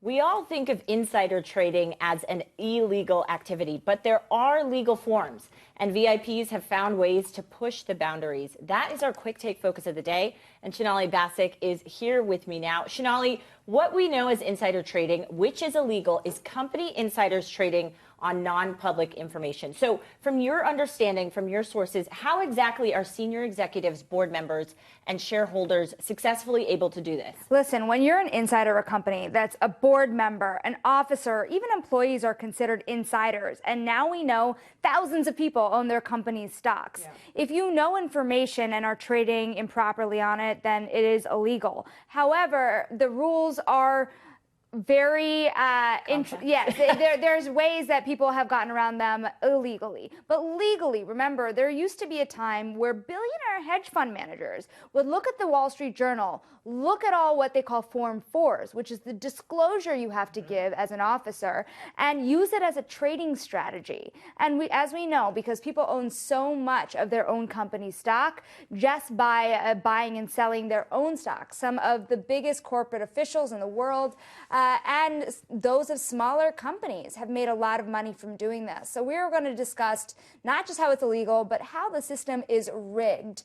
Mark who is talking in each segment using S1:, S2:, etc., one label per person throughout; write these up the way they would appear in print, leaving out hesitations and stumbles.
S1: We all think of insider trading as an illegal activity, but there are legal forms, and VIPs have found ways to push the boundaries. That is our quick take focus of the day, and Shanali Basak is here with me now. Shanali, what we know as insider trading, which is illegal, is company insiders trading on non-public information. So from your understanding, from your sources, how exactly are senior executives, board members, and shareholders successfully able to do this?
S2: Listen, when you're an insider of a company that's a board member, an officer, even employees are considered insiders. And now we know thousands of people own their company's stocks. Yeah. If you know information and are trading improperly on it, then it is illegal. However, the rules are very yes, there's ways that people have gotten around them illegally, but legally, remember, there used to be a time where billionaire hedge fund managers would look at the Wall Street Journal, look at all what they call Form 4s, which is the disclosure you have to give as an officer, and use it as a trading strategy. And as we know, because people own so much of their own company stock, just by buying and selling their own stock, some of the biggest corporate officials in the world and those of smaller companies have made a lot of money from doing this. So we're going to discuss not just how it's illegal, but how the system is rigged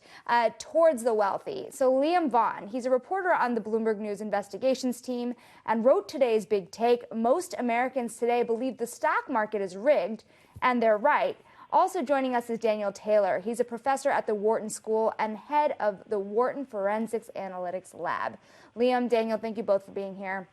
S2: towards the wealthy. So Liam Vaughn, he's a reporter on the Bloomberg News investigations team and wrote today's big take. Most Americans today believe the stock market is rigged, and they're right. Also joining us is Daniel Taylor. He's a professor at the Wharton School and head of the Wharton Forensics Analytics Lab. Liam, Daniel, thank you both for being here.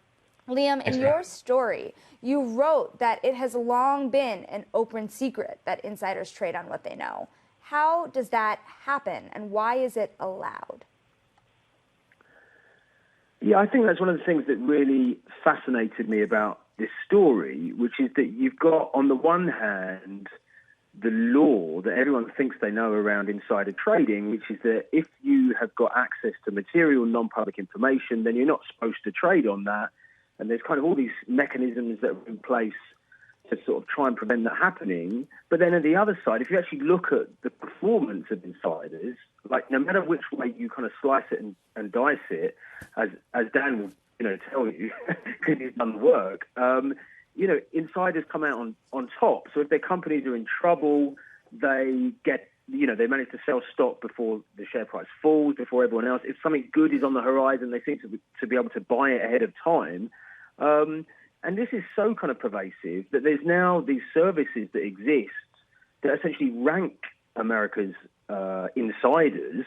S2: Liam, in your story, you wrote that it has long been an open secret that insiders trade on what they know. How does that happen, and why is it allowed?
S3: Yeah, I think that's one of the things that really fascinated me about this story, which is that you've got, on the one hand, the law that everyone thinks they know around insider trading, which is that if you have got access to material non-public information, then you're not supposed to trade on that. And there's kind of all these mechanisms that are in place to sort of try and prevent that happening. But then on the other side, if you actually look at the performance of insiders, like no matter which way you kind of slice it and dice it, as Dan will tell you, because he's done the work, insiders come out on top. So if their companies are in trouble, they get, they manage to sell stock before the share price falls, before everyone else. If something good is on the horizon, they seem to be able to buy it ahead of time. And this is so kind of pervasive that there's now these services that exist that essentially rank America's insiders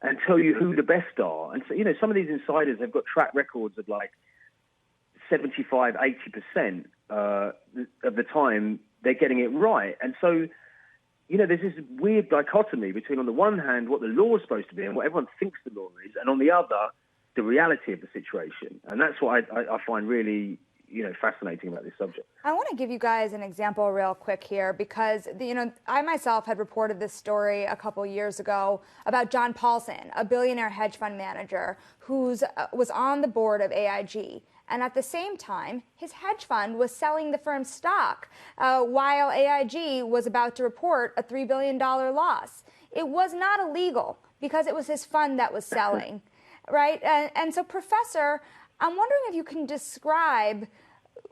S3: and tell you who the best are. And so, some of these insiders have got track records of like 75, 80% of the time they're getting it right. And so, there's this weird dichotomy between, on the one hand, what the law is supposed to be and what everyone thinks the law is, and on the other, the reality of the situation. And that's what I find really, fascinating about this subject.
S2: I want to give you guys an example real quick here because, I myself had reported this story a couple years ago about John Paulson, a billionaire hedge fund manager who was on the board of AIG. And at the same time, his hedge fund was selling the firm's stock while AIG was about to report a $3 billion loss. It was not illegal because it was his fund that was selling, right? And so, Professor, I'm wondering if you can describe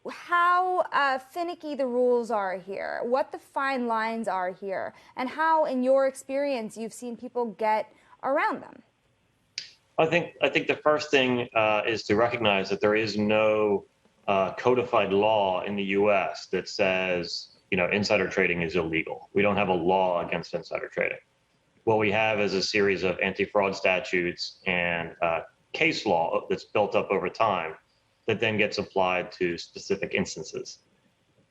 S2: how finicky the rules are here, what the fine lines are here, and how, in your experience, you've seen people get around them.
S4: I think the first thing is to recognize that there is no codified law in the U.S. that says, insider trading is illegal. We don't have a law against insider trading. What we have is a series of anti-fraud statutes and case law that's built up over time that then gets applied to specific instances.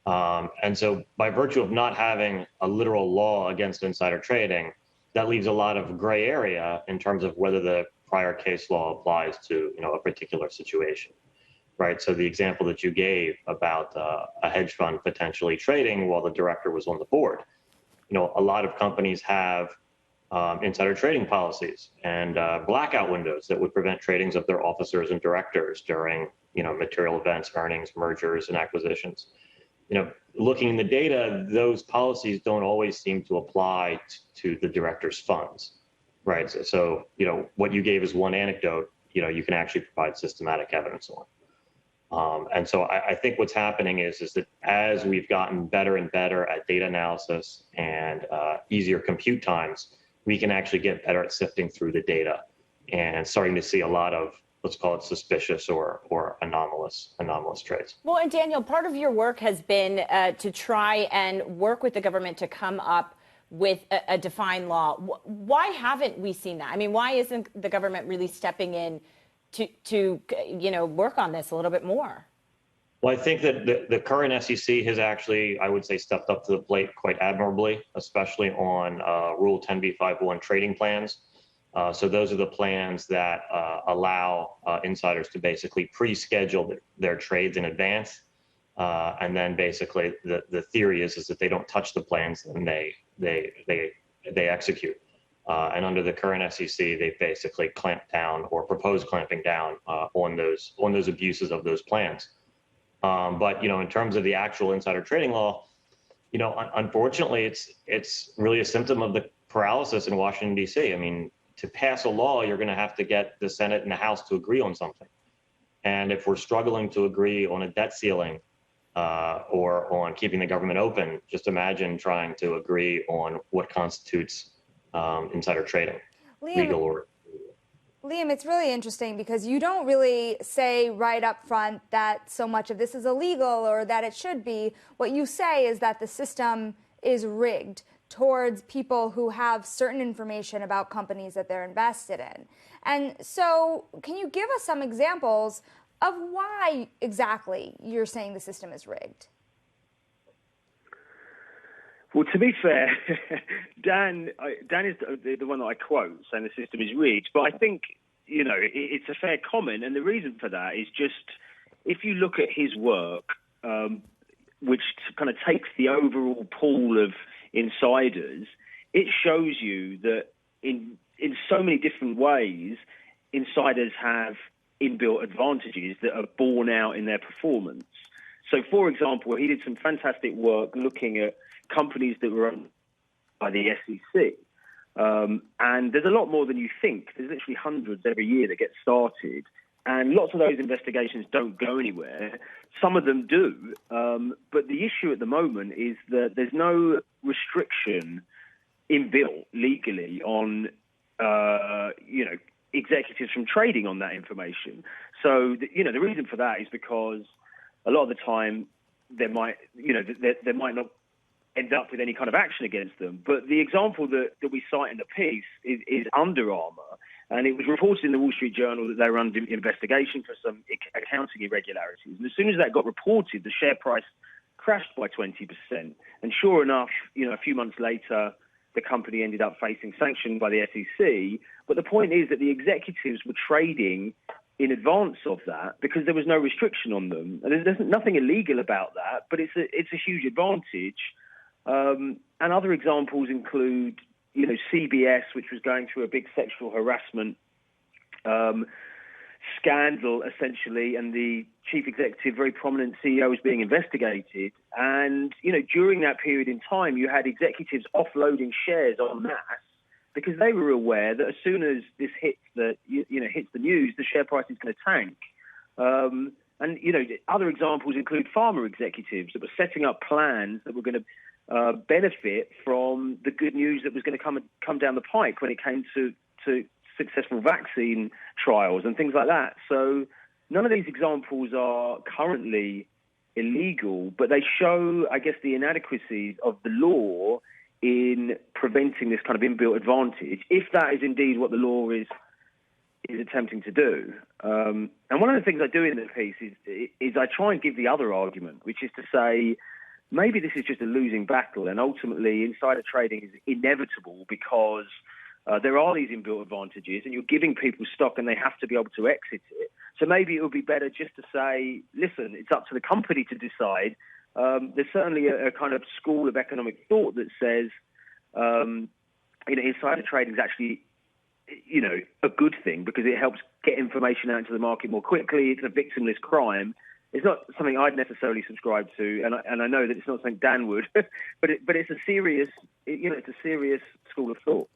S4: And so by virtue of not having a literal law against insider trading, that leaves a lot of gray area in terms of whether the prior case law applies to a particular situation, right? So the example that you gave about a hedge fund potentially trading while the director was on the board, a lot of companies have insider trading policies and blackout windows that would prevent tradings of their officers and directors during material events, earnings, mergers, and acquisitions. Looking in the data, those policies don't always seem to apply to the director's funds. Right. So, what you gave is one anecdote, you can actually provide systematic evidence on. And so I think what's happening is that as we've gotten better and better at data analysis and easier compute times, we can actually get better at sifting through the data and starting to see a lot of, let's call it suspicious or anomalous trades.
S1: Well, and Daniel, part of your work has been to try and work with the government to come up with a defined law. Why haven't we seen that? I mean, why isn't the government really stepping in to work on this a little bit more?
S4: Well, I think that the current SEC has actually, I would say, stepped up to the plate quite admirably, especially on Rule 10b5-1 trading plans. So those are the plans that allow insiders to basically pre-schedule their trades in advance. And then basically the theory is that they don't touch the plans and they execute. And under the current SEC, they basically clamped down or proposed clamping down on those abuses of those plans. But in terms of the actual insider trading law, unfortunately, it's really a symptom of the paralysis in Washington D.C. I mean, to pass a law, you're going to have to get the Senate and the House to agree on something. And if we're struggling to agree on a debt ceiling or on keeping the government open, just imagine trying to agree on what constitutes insider trading, legal or
S2: Liam, it's really interesting because you don't really say right up front that so much of this is illegal or that it should be. What you say is that the system is rigged towards people who have certain information about companies that they're invested in. And so can you give us some examples of why exactly you're saying the system is rigged?
S3: Well, to be fair, Dan is the one that I quote, saying the system is rigged. But I think, it's a fair comment. And the reason for that is just, if you look at his work, which kind of takes the overall pool of insiders, it shows you that in so many different ways, insiders have inbuilt advantages that are borne out in their performance. So, for example, he did some fantastic work looking at companies that were owned by the SEC. And there's a lot more than you think. There's literally hundreds every year that get started. And lots of those investigations don't go anywhere. Some of them do. But the issue at the moment is that there's no restriction inbuilt legally on, executives from trading on that information. So, the reason for that is because a lot of the time there might not end up with any kind of action against them. But the example that we cite in the piece is Under Armour. And it was reported in the Wall Street Journal that they were under investigation for some accounting irregularities. And as soon as that got reported, the share price crashed by 20%. And sure enough, a few months later, the company ended up facing sanction by the SEC. But the point is that the executives were trading in advance of that because there was no restriction on them. And there's nothing illegal about that, but it's a huge advantage. And other examples include, CBS, which was going through a big sexual harassment scandal, essentially, and the chief executive, very prominent CEO, was being investigated. And, during that period in time, you had executives offloading shares en masse because they were aware that as soon as this hits the news, the share price is going to tank. And, other examples include pharma executives that were setting up plans that were going to benefit from the good news that was going to come down the pike when it came to successful vaccine trials and things like that. So none of these examples are currently illegal, but they show, I guess, the inadequacies of the law in preventing this kind of inbuilt advantage, if that is indeed what the law is attempting to do. And one of the things I do in the piece is I try and give the other argument, which is to say, maybe this is just a losing battle, and ultimately insider trading is inevitable because there are these inbuilt advantages, and you're giving people stock and they have to be able to exit it. So maybe it would be better just to say, listen, it's up to the company to decide. There's certainly a kind of school of economic thought that says, insider trading is actually, a good thing because it helps get information out into the market more quickly. It's a victimless crime. It's not something I'd necessarily subscribe to, and I know that it's not something Dan would, but it's a serious, it's a serious school of thought.